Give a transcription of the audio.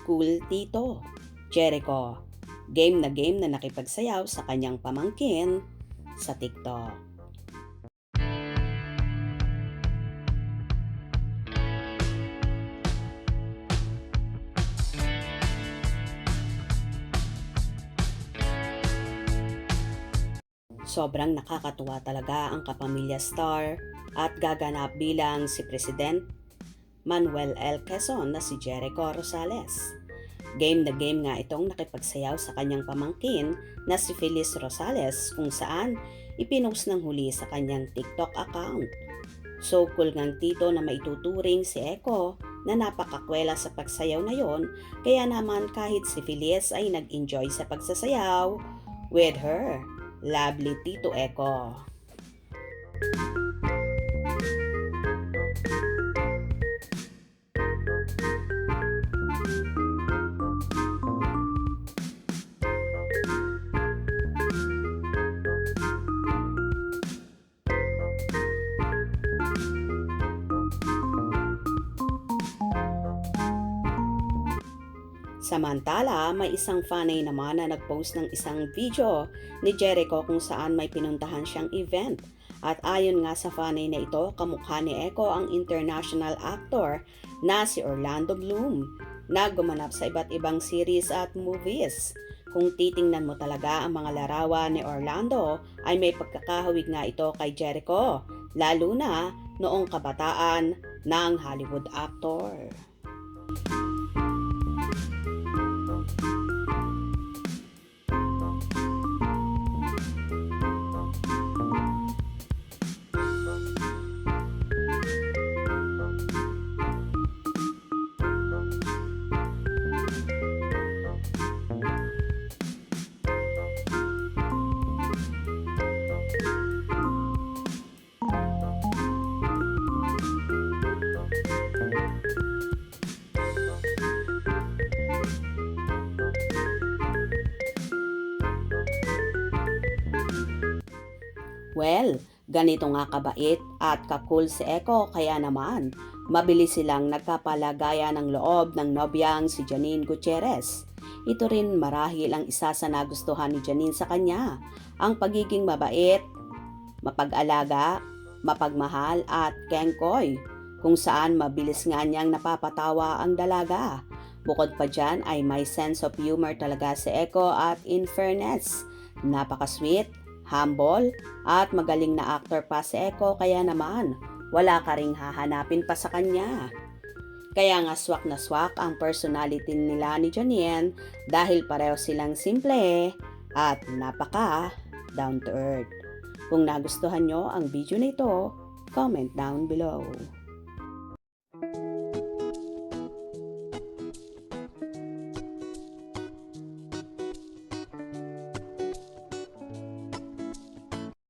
Cool Tito, Jericho. Game na nakipagsayaw sa kanyang pamangkin sa TikTok. Sobrang nakakatuwa talaga ang kapamilya star at gaganap bilang si President Manuel L. Quezon na si Jericho Rosales. Game na game nga itong nakipagsayaw sa kanyang pamangkin na si Feliz Rosales kung saan ipinost ng huli sa kanyang TikTok account. So cool ngang tito na maituturing si Eko na napakakwela sa pagsayaw na yon, kaya naman kahit si Feliz ay nag-enjoy sa pagsasayaw with her lovely Tito Eko. Samantala, may isang fanay naman na nag-post ng isang video ni Jericho kung saan may pinuntahan siyang event. At ayon nga sa fanay na ito, kamukha ni Eko ang international actor na si Orlando Bloom na gumanap sa iba't ibang series at movies. Kung titingnan mo talaga ang mga larawan ni Orlando ay may pagkakahawig nga ito kay Jericho, lalo na noong kabataan ng Hollywood actor. Well, ganito nga kabait at kakul si Eko, kaya naman mabilis silang nagkapalagaya ng loob ng nobyang si Janine Gutierrez. Ito rin marahil ang isa sa nagustuhan ni Janine sa kanya, ang pagiging mabait, mapag-alaga, mapagmahal at kengkoy, kung saan mabilis nga niyang napapatawa ang dalaga. Bukod pa dyan ay may sense of humor talaga si Eko at in fairness, napaka-sweet, humble at magaling na actor pa si Eko, kaya naman wala ka ring hahanapin pa sa kanya. Kaya nga swak na swak ang personality nila ni Janine dahil pareho silang simple at napaka down to earth. Kung nagustuhan nyo ang video na ito, comment down below.